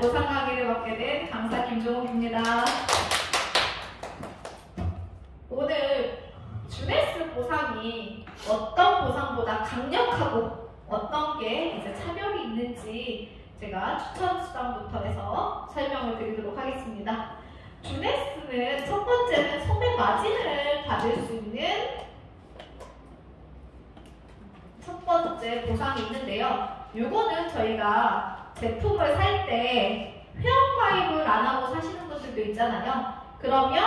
보상 강의를 맡게 된 강사 김종욱입니다. 오늘 주네스 보상이 어떤 보상보다 강력하고 어떤 게 이제 차별이 있는지 제가 추천 수단부터 해서 설명을 드리도록 하겠습니다. 주네스는 첫 번째는 소매 마진을 받을 수 있는 첫 번째 보상이 있는데요. 요거는 저희가 제품을 살 때 회원가입을 안 하고 사시는 분들도 있잖아요. 그러면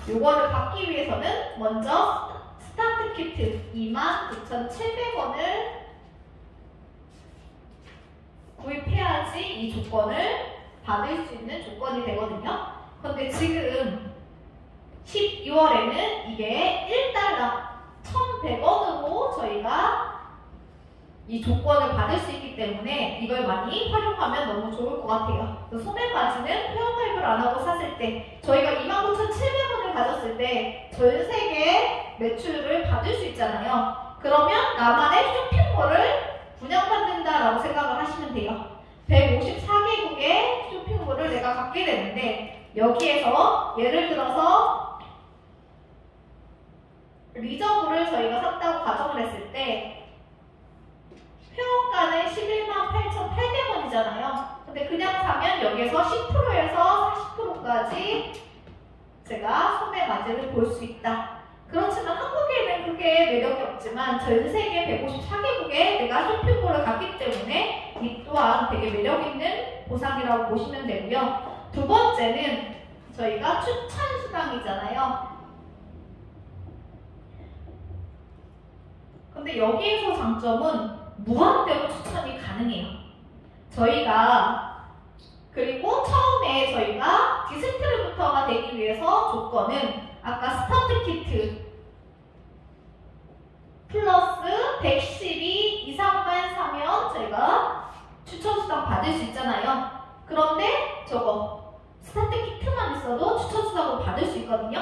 요거를 받기 위해서는 먼저 스타트 키트 29,700원을 구입해야지 이 조건을 받을 수 있는 조건이 되거든요. 근데 지금 12월에는 이게 1달러 1,100원으로 저희가 이 조건을 받을 수 있기 때문에 이걸 많이 활용하면 너무 좋을 것 같아요. 소매 바지는 회원가입을 안 하고 샀을 때 저희가 29,700원을 가졌을 때 전 세계 매출을 받을 수 있잖아요. 그러면 나만의 쇼핑몰을 분양받는다라고 생각을 하시면 돼요. 154개국의 쇼핑몰을 내가 갖게 되는데 여기에서 예를 들어서 리저브를 저희가 샀다고 가정을 했을 때 회원가는 118,800원이잖아요. 근데 그냥 사면 여기에서 10%에서 40%까지 제가 소매 마진을 볼 수 있다. 그렇지만 한국에는 그게 매력이 없지만 전 세계 154개국에 내가 쇼핑몰을 갔기 때문에 이 또한 되게 매력 있는 보상이라고 보시면 되고요. 두 번째는 저희가 추천 수당이잖아요. 근데 여기에서 장점은 무한대로 추천이 가능해요. 저희가 그리고 처음에 저희가 디스트리뷰터가 되기 위해서 조건은 아까 스타트 키트 플러스 112 이상만 사면 저희가 추천 수당 받을 수 있잖아요. 그런데 저거 스타트 키트만 있어도 추천 수당을 받을 수 있거든요.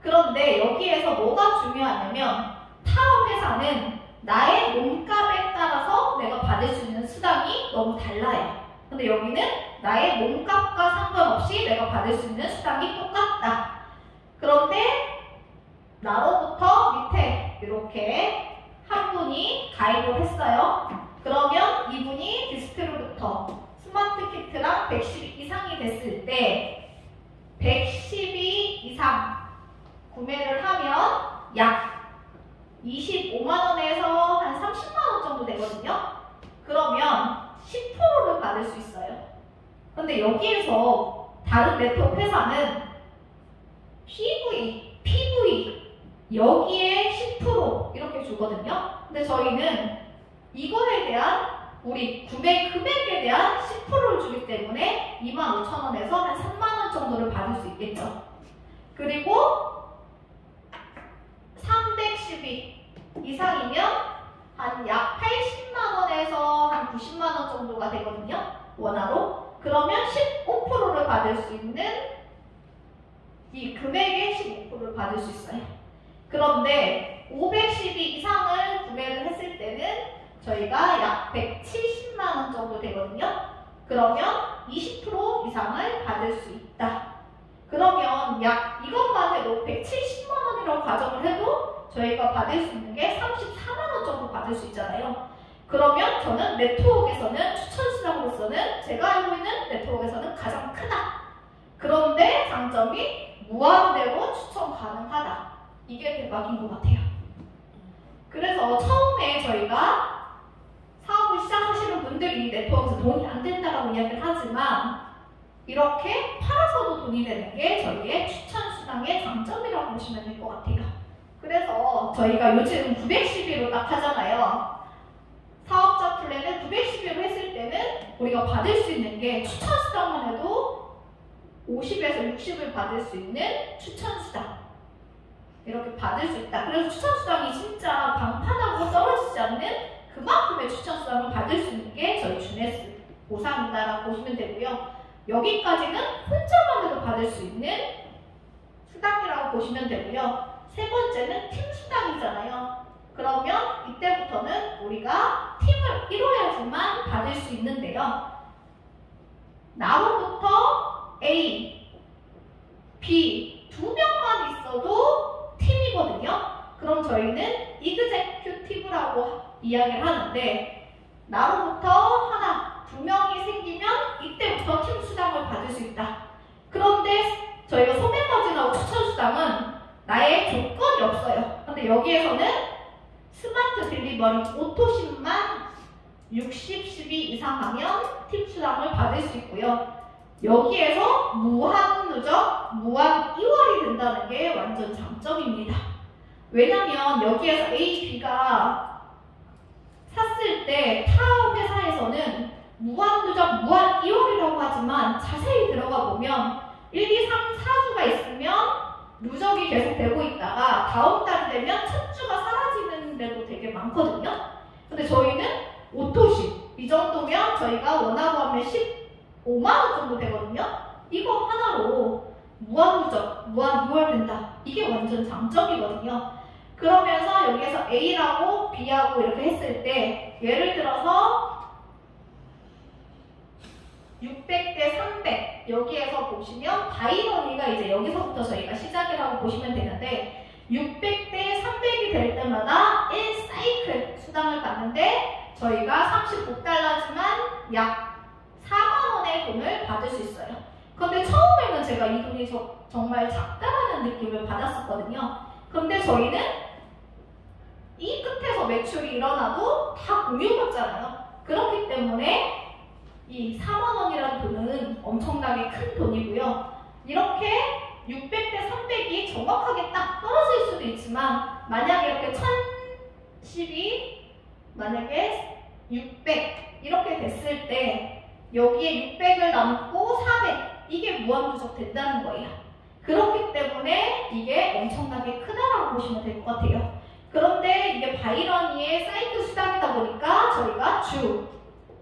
그런데 여기에서 뭐가 중요하냐면 타업 회사는 나의 몸값에 따라서 내가 받을 수 있는 수당이 너무 달라요. 근데 여기는 나의 몸값과 상관없이 내가 받을 수 있는 수당이 똑같다. 그런데 나로부터 밑에 이렇게 한 분이 가입을 했어요. 그러면 이분이 디스트리뷰터 스마트 키트랑 112 이상이 됐을 때 112 이상 구매를 하면 약 25만원에서 한 30만원 정도 되거든요. 그러면 10%를 받을 수 있어요. 근데 여기에서 다른 네트워크 회사는 PV 여기에 10% 이렇게 주거든요. 근데 저희는 이거에 대한 우리 구매 금액에 대한 10%를 주기 때문에 25,000원에서 한 3만원 정도를 받을 수 있겠죠. 그리고 312 이상이면 한 약 80만원에서 한 90만원 정도가 되거든요. 원화로. 그러면 15%를 받을 수 있는 이 금액의 15%를 받을 수 있어요. 그런데 512 이상을 구매를 했을 때는 저희가 약 170만원 정도 되거든요. 그러면 20% 이상을 받을 수 있다. 그러면 약 이것만 해도 170만원이라고 가정을 해도 저희가 받을 수 있는 게 34만원 정도 받을 수 있잖아요. 그러면 저는 네트워크에서는 추천 수당으로서는 제가 알고 있는 네트워크에서는 가장 크다. 그런데 장점이 무한대로 추천 가능하다. 이게 대박인 것 같아요. 그래서 처음에 저희가 사업을 시작하시는 분들이 네트워크에서 돈이 안 된다라고 이야기를 하지만 이렇게 팔아서도 돈이 되는 게 저희의 추천 수당의 장점이라고 보시면 될 것 같아요. 그래서 저희가 요즘 912로 딱 하잖아요. 사업자 플랜을 912로 했을 때는 우리가 받을 수 있는 게 추천 수당만 해도 50에서 60을 받을 수 있는 추천 수당 이렇게 받을 수 있다. 그래서 추천 수당이 진짜 방판하고 떨어지지 않는 그만큼의 추천 수당을 받을 수 있는 게 저희 주네스 보상이다라고 보시면 되고요. 여기까지는 혼자만 해도 받을 수 있는 수당이라고 보시면 되고요. 세 번째는 팀 수당이잖아요. 그러면 이때부터는 우리가 팀을 이뤄야지만 받을 수 있는데요. 나로부터 이야기를 하는데 나로부터 하나, 두 명이 생기면 이때부터 팀 수당을 받을 수 있다. 그런데 저희가 소매거진하고 추천수당은 나의 조건이 없어요. 근데 여기에서는 스마트 딜리버리 오토십만 60, 12 이상 하면 팀 수당을 받을 수 있고요. 여기에서 무한 누적, 무한 이월이 된다는 게 완전 장점입니다. 왜냐면 여기에서 A, B가 샀을 때 타 회사에서는 무한 누적, 무한 이월이라고 하지만 자세히 들어가 보면 1, 2, 3, 4주가 있으면 누적이 계속 되고 있다가 다음 달 되면 첫 주가 사라지는 데도 되게 많거든요. 근데 저희는 오토십, 이 정도면 저희가 원하고 하면 15만원 정도 되거든요. 이거 하나로 무한 누적, 무한 이월 된다. 이게 완전 장점이거든요. 그러면서 여기에서 A라고 B하고 이렇게 했을 때 예를 들어서 600대 300 여기에서 보시면 바이너리가 이제 여기서부터 저희가 시작이라고 보시면 되는데 600대 300이 될 때마다 1사이클 수당을 받는데 저희가 35달러지만 약 4만원의 돈을 받을 수 있어요. 그런데 처음에는 제가 이 돈이 정말 작다라는 느낌을 받았었거든요. 그런데 저희는 이 끝에서 매출이 일어나도 다 공유받잖아요. 그렇기 때문에 이 4만원이라는 돈은 엄청나게 큰 돈이고요. 이렇게 600대 300이 정확하게 딱 떨어질 수도 있지만 만약에 이렇게 1010이 만약에 600 이렇게 됐을 때 여기에 600을 남고 400 이게 무한누적 된다는 거예요. 그렇기 때문에 이게 엄청나게 크다라고 보시면 될 것 같아요. 그런데 이게 바이러니의 사이클 수당이다 보니까 저희가 주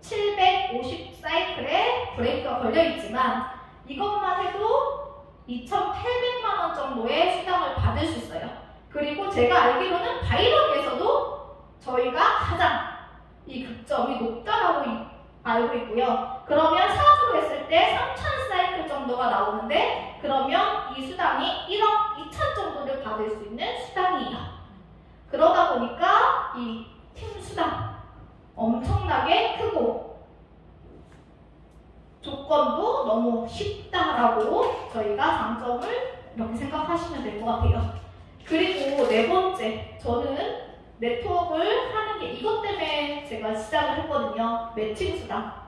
750 사이클에 브레이크가 걸려있지만 이것만 해도 2,800만원 정도의 수당을 받을 수 있어요. 그리고 제가 알기로는 바이러니에서도 저희가 가장 이 극점이 높다라고 알고 있고요. 그러면 4주로 했을 때 3,000 사이클 정도가 나오는데 그러면 이 수당이 1억 2천 정도를 받을 수 있는 수당이에요. 그러다 보니까 이 팀 수당 엄청나게 크고 조건도 너무 쉽다라고 저희가 장점을 이렇게 생각하시면 될 것 같아요. 그리고 네 번째, 저는 네트워크를 하는 게 이것 때문에 제가 시작을 했거든요. 매칭 수당.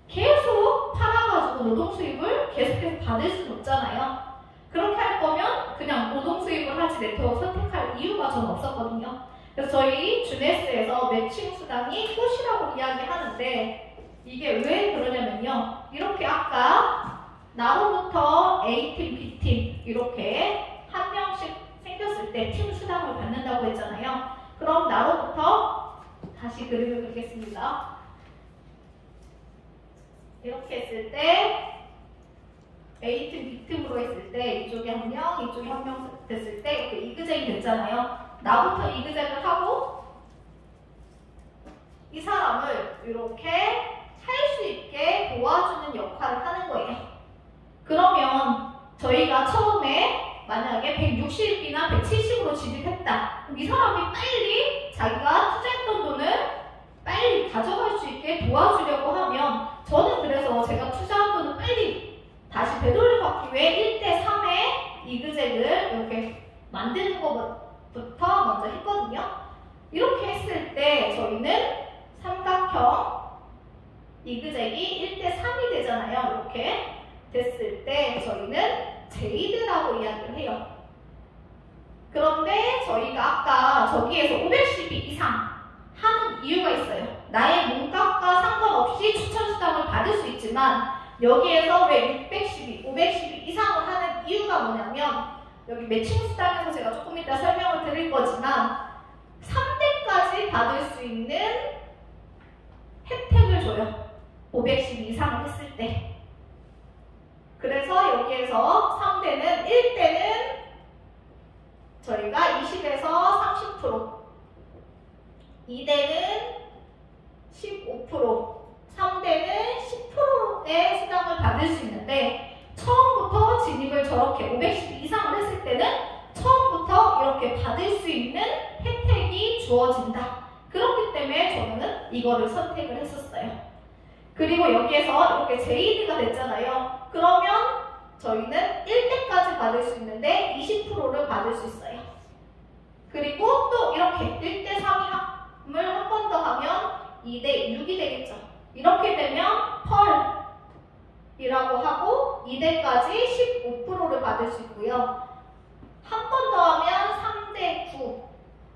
계속 팔아가지고 노동 수입을 계속해서 받을 수는 없잖아요. 그렇게 할 거면 그냥 노동 수입을 하지 네트워크 선택할 이유가 저는 없었거든요. 그래서 저희 주네스에서 매칭 수당이 꽃이라고 이야기하는데 이게 왜 그러냐면요. 이렇게 아까 나로부터 A팀, B팀 이렇게 한 명씩 생겼을 때 팀 수당을 받는다고 했잖아요. 그럼 나로부터 다시 그림을 그리겠습니다. 이렇게 했을 때 A팀, B팀으로 했을 때 이쪽에 한 명, 이쪽에 한 명 됐을 때 이렇게 이그젝이 됐잖아요. 나부터 이그젝을 하고 이 사람을 이렇게 할 수 있게 도와주는 역할을 하는 거예요. 그러면 저희가 처음에 만약에 160이나 170으로 진입했다. 그럼 이 사람이 빨리 자기가 투자했던 돈을 빨리 가져갈 수 있게 도와주려고 하면 저는 그래서 제가 투자한 돈을 빨리 다시 되돌려받기 위해 1대3의 이그젝을 이렇게 만드는 것부터 먼저 했거든요. 이렇게 했을 때 저희는 삼각형 이그젝이 1대3이 되잖아요. 이렇게 됐을 때 저희는 제이드라고 이야기를 해요. 그런데 저희가 아까 저기에서 512 이상 하는 이유가 있어요. 나의 몸값과 상관없이 추천수당을 받을 수 있지만 여기에서 왜 612, 512 이상을 하는 이유가 뭐냐면 여기 매칭수당에서 제가 조금 이따 설명을 드릴 거지만 3대까지 받을 수 있는 혜택을 줘요. 512 이상을 했을 때. 그래서 여기에서 3대는 1대는 저희가 20에서 30%, 2대는 15%, 3대는 10%의 수당을 받을 수 있는데 처음부터 진입을 저렇게 512 이상을 했을 때는 처음부터 이렇게 받을 수 있는 혜택이 주어진다. 그렇기 때문에 저는 이거를 선택을 했었어요. 그리고 여기에서 이렇게 JD가 됐잖아요. 그러면 저희는 1대까지 받을 수 있는데 20%를 받을 수 있어요. 그리고 또 이렇게 1대 3을 한 번 더 하면 2대 6이 되겠죠. 이렇게 되면 펄이라고 하고 2대까지 15%를 받을 수 있고요. 한 번 더 하면 3대 9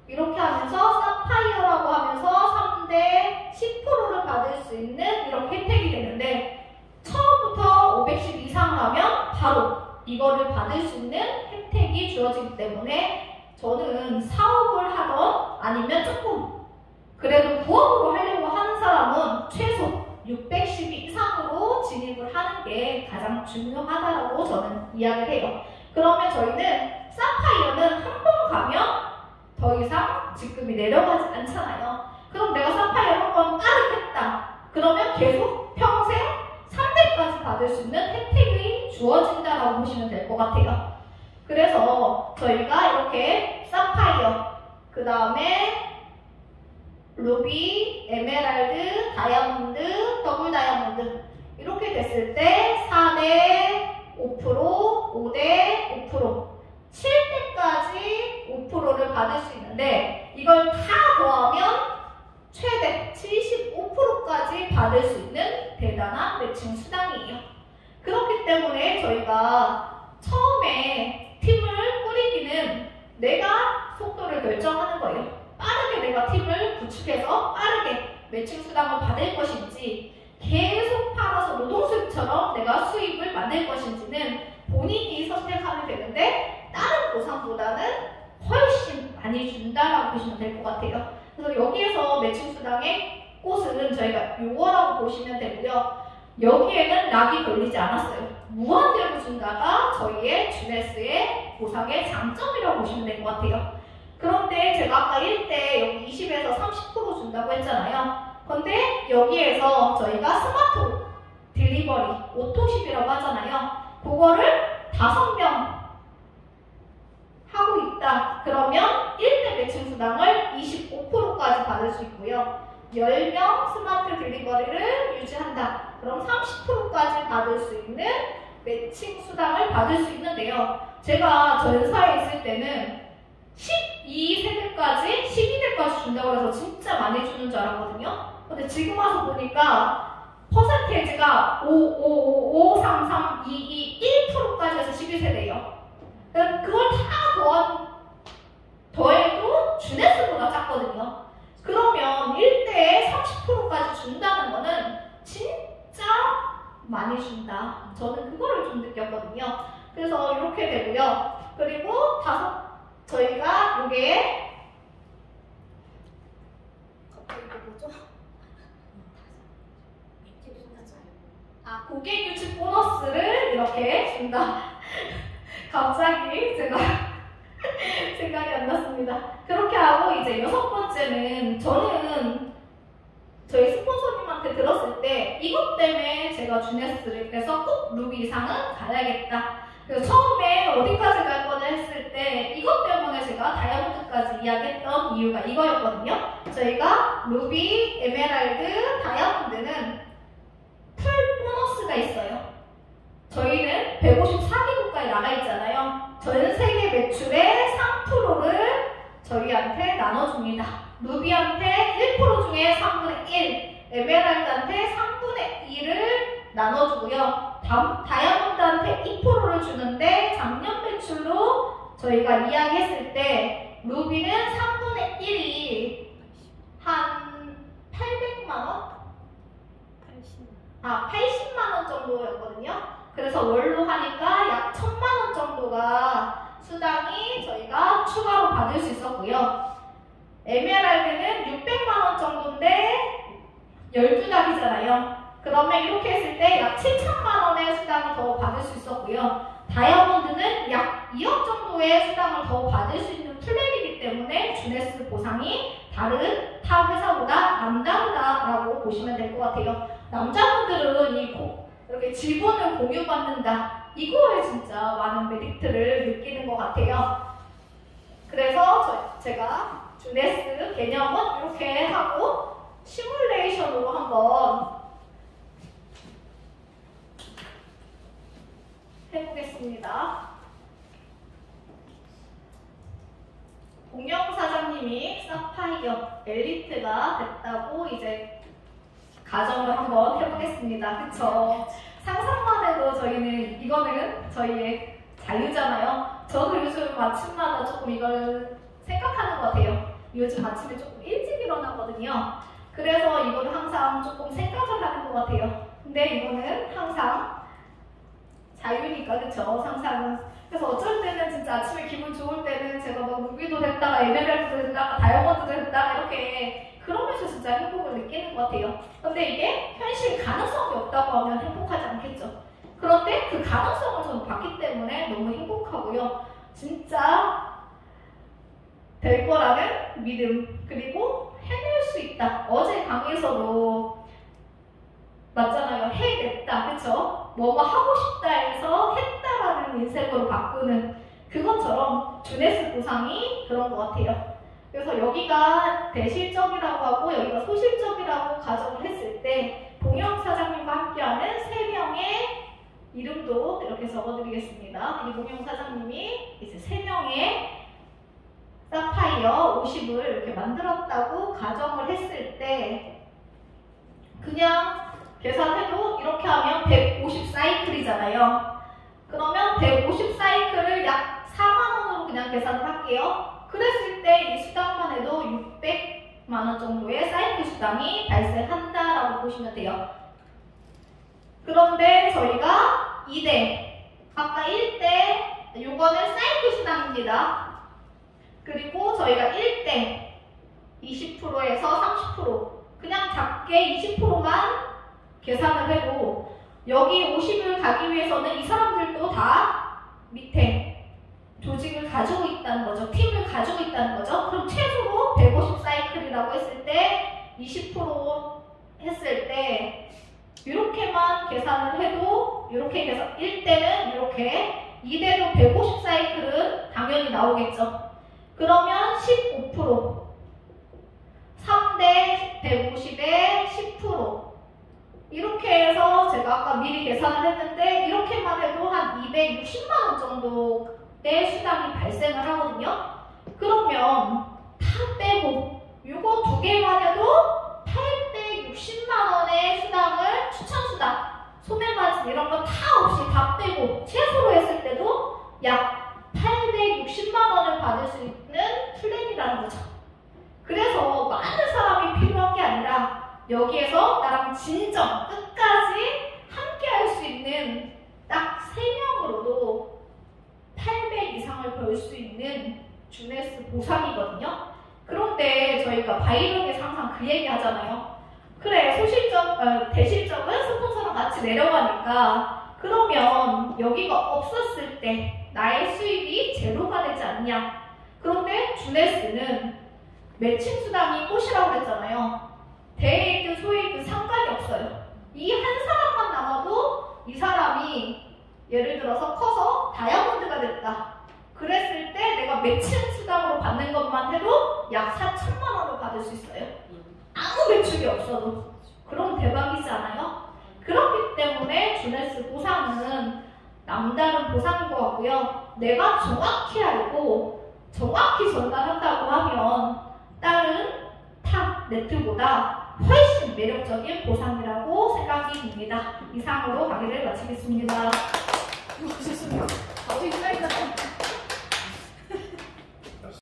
이렇게 하면서 사파이어라고 하면서 3대 10%를 받을 수 있는 이렇게 혜택이 되는데 처음부터 510 이상을 하면 바로 이거를 받을 수 있는 혜택이 주어지기 때문에 저는 사업을 하던 아니면 조금 그래도 부업으로 하려고 하는 사람은 최소 610 이상으로 진입을 하는 게 가장 중요하다고 저는 이야기를 해요. 그러면 저희는 사파이어는 한 번 가면 더 이상 직급이 내려가지 않잖아요. 그럼 내가 사파이어 한 번 따르겠다. 그러면 계속 평생 3대까지 받을 수 있는 혜택이 주어진다라고 보시면 될 것 같아요. 그래서 저희가 이렇게 사파이어, 그 다음에 루비, 에메랄드, 다이아몬드, 더블 다이아몬드 이렇게 됐을 때 4대 5%, 5대 5%, 7대까지 5%를 받을 수 있는데 이걸 다 더하면 최대 75%까지 받을 수 있는 대단한 매칭 수당이에요. 그렇기 때문에 저희가 처음에 팀을 꾸리기는 내가 속도를 결정하는 거예요. 빠르게 내가 팀을 구축해서 빠르게 매칭 수당을 받을 것인지 계속 팔아서 노동수입처럼 내가 수입을 만들 것인지는 본인이 선택하면 되는데 다른 보상보다는 훨씬 많이 준다라고 보시면 될 것 같아요. 그래서 여기에서 매칭 수당의 꽃은 저희가 요거라고 보시면 되고요. 여기에는 락이 걸리지 않았어요. 무한대로 준다가 저희의 주네스의 보상의 장점이라고 보시면 될 것 같아요. 그런데 제가 아까 1대 여기 20에서 30% 준다고 했잖아요. 근데 여기에서 저희가 스마트 딜리버리, 오토십이라고 하잖아요. 그거를 5명 하고 있다. 그러면 1대 매칭 수당을 25%까지 받을 수 있고요. 10명 스마트 딜리버리를 유지한다. 그럼 30%까지 받을 수 있는 매칭 수당을 받을 수 있는데요. 제가 전사에 있을 때는 12세대까지, 12대까지 준다고 해서 진짜 많이 주는 줄 알았거든요. 근데 지금 와서 보니까 퍼센테이지가 5, 5, 5, 3, 3, 2, 2, 1%까지 해서 12세대예요. 그걸 다 더해도 주네스보다 작거든요. 그러면 1대에 30%까지 준다는 거는 진짜 많이 준다. 저는 그거를 좀 느꼈거든요. 그래서 이렇게 되고요. 그리고 저희가 요게 갑자기 뭐죠? 고객 유치 보너스를 이렇게 준다. 갑자기 제가 생각이 안 났습니다. 그렇게 하고 이제 6번째는 저는 저희 스폰서님한테 들었을 때 이것 때문에 제가 주네스를 해서 꼭 루비 이상은 가야겠다. 그래서 처음에 어디까지 갈 거냐 했을 때 이것 때문에 제가 다이아몬드까지 이야기했던 이유가 이거였거든요. 저희가 루비, 에메랄드, 다이아몬드는 풀 보너스가 있어요. 저희는 154개국가에 나가 있잖아요. 전 세계 매출의 3%를 저희한테 나눠줍니다. 루비한테 1% 중에 3분의 1, 에메랄드한테 3분의 2를 나눠주고요. 다이아몬드한테 2%를 주는데 작년 매출로 저희가 이야기했을 때 루비는 3분의 1이 한 800만원? 80만원 정도였거든요. 그래서 월로 하니까 약 1000만원 정도가 수당이 저희가 추가로 받을 수 있었고요. 에메랄드는 600만원 정도인데 12달이잖아요. 그러면 이렇게 했을 때 약 7천만원의 수당을 더 받을 수 있었고요. 다이아몬드는 약 2억 정도의 수당을 더 받을 수 있는 플랜이기 때문에 주네스 보상이 다른 타 회사보다 남다르다라고 보시면 될 것 같아요. 남자분들은 이렇게 지분을 공유받는다. 이거에 진짜 많은 메리트를 느끼는 것 같아요. 그래서 제가 주네스 개념은 이렇게 하고 시뮬레이션으로 한번 해보겠습니다. 공영 사장님이 사파이어 엘리트가 됐다고 이제 가정을 한번 해보겠습니다. 그쵸? 상상만 해도 저희는 이거는 저희의 자유잖아요. 저도 요즘 아침마다 조금 이걸 생각하는 것 같아요. 요즘 아침에 조금 일찍 일어나거든요. 그래서 이거를 항상 조금 생각을 하는 것 같아요. 근데 이거는 항상 자유니까, 그쵸? 상상은. 그래서 어쩔 때는 진짜 아침에 기분 좋을 때는 제가 막 루비도 됐다가 에메랄드도 됐다가 다이아몬드도 됐다가 이렇게 그러면서 진짜 행복을 느끼는 것 같아요. 근데 이게 현실 가능성이 없다고 하면 행복하지 않겠죠. 그런데 그 가능성을 저는 봤기 때문에 너무 행복하고요. 진짜 될 거라는 믿음, 그리고 해낼 수 있다. 어제 강의에서도 맞잖아요. 해냈다. 그쵸? 뭐뭐 하고 싶다 해서 했다라는 인생으로 바꾸는 그것처럼 주네스 보상이 그런 것 같아요. 그래서 여기가 대실적이라고 하고 여기가 소실적이라고 가정을 했을 때 봉영 사장님과 함께하는 3명의 이름도 이렇게 적어드리겠습니다. 이 봉영 사장님이 이제 3명의 사파이어 50을 이렇게 만들었다고 가정을 했을 때 그냥 계산해도 이렇게 하면 150 사이클이잖아요. 그러면 150 사이클을 약 4만 원으로 그냥 계산을 할게요. 그랬을 때 이 수당만 해도 600만 원 정도의 사이클 수당이 발생한다라고 보시면 돼요. 그런데 저희가 2대, 아까 1대, 요거는 사이클 수당입니다. 그리고 저희가 1대 20%에서 30% 그냥 작게 20%만 계산을 해도 여기 50을 가기 위해서는 이 사람들도 다 밑에 조직을 가지고 있다는 거죠. 팀을 가지고 있다는 거죠. 그럼 최소로 150 사이클이라고 했을 때 20% 했을 때 이렇게만 계산을 해도 이렇게 계산 1대는 이렇게 2대도 150 사이클은 당연히 나오겠죠. 그러면 15% 3대 150에 10% 이렇게 해서 제가 아까 미리 계산을 했는데 이렇게만 해도 한 260만 원 정도의 수당이 발생을 하거든요. 그러면 다 빼고 이거 2개만 해도 860만 원의 수당을 추천수당, 소매마진 이런 거 다 없이 다 빼고 최소로 했을 때도 약 860만 원을 받을 수 있는 플랜이라는 거죠. 그래서 많은 사람이 필요한 게 아니라 여기에서 나랑 진정 끝까지 함께 할 수 있는 딱 3명으로도 800 이상을 벌 수 있는 주네스 보상이거든요. 그런데 저희가 바이럴에서 항상 그 얘기 하잖아요. 그래, 대실적은 스폰서랑 같이 내려가니까 그러면 여기가 없었을 때 나의 수입이 제로가 되지 않냐. 그런데 주네스는 매칭 수당이 꽃이라고 했잖아요. 대에 있든 소에 있든 상관이 없어요. 이 한 사람만 남아도 이 사람이 예를 들어서 커서 다이아몬드가 됐다. 그랬을 때 내가 매칭 수당으로 받는 것만 해도 약 4천만 원을 받을 수 있어요. 아무 매출이 없어도. 그럼 대박이지 않아요? 그렇기 때문에 주네스 보상은 남다른 보상인 것 같고요. 내가 정확히 알고 정확히 전달한다고 하면 다른 타 네트보다 훨씬 매력적인 보상이라고 생각이 듭니다. 이상으로 강의를 마치겠습니다. 수고하셨습니다.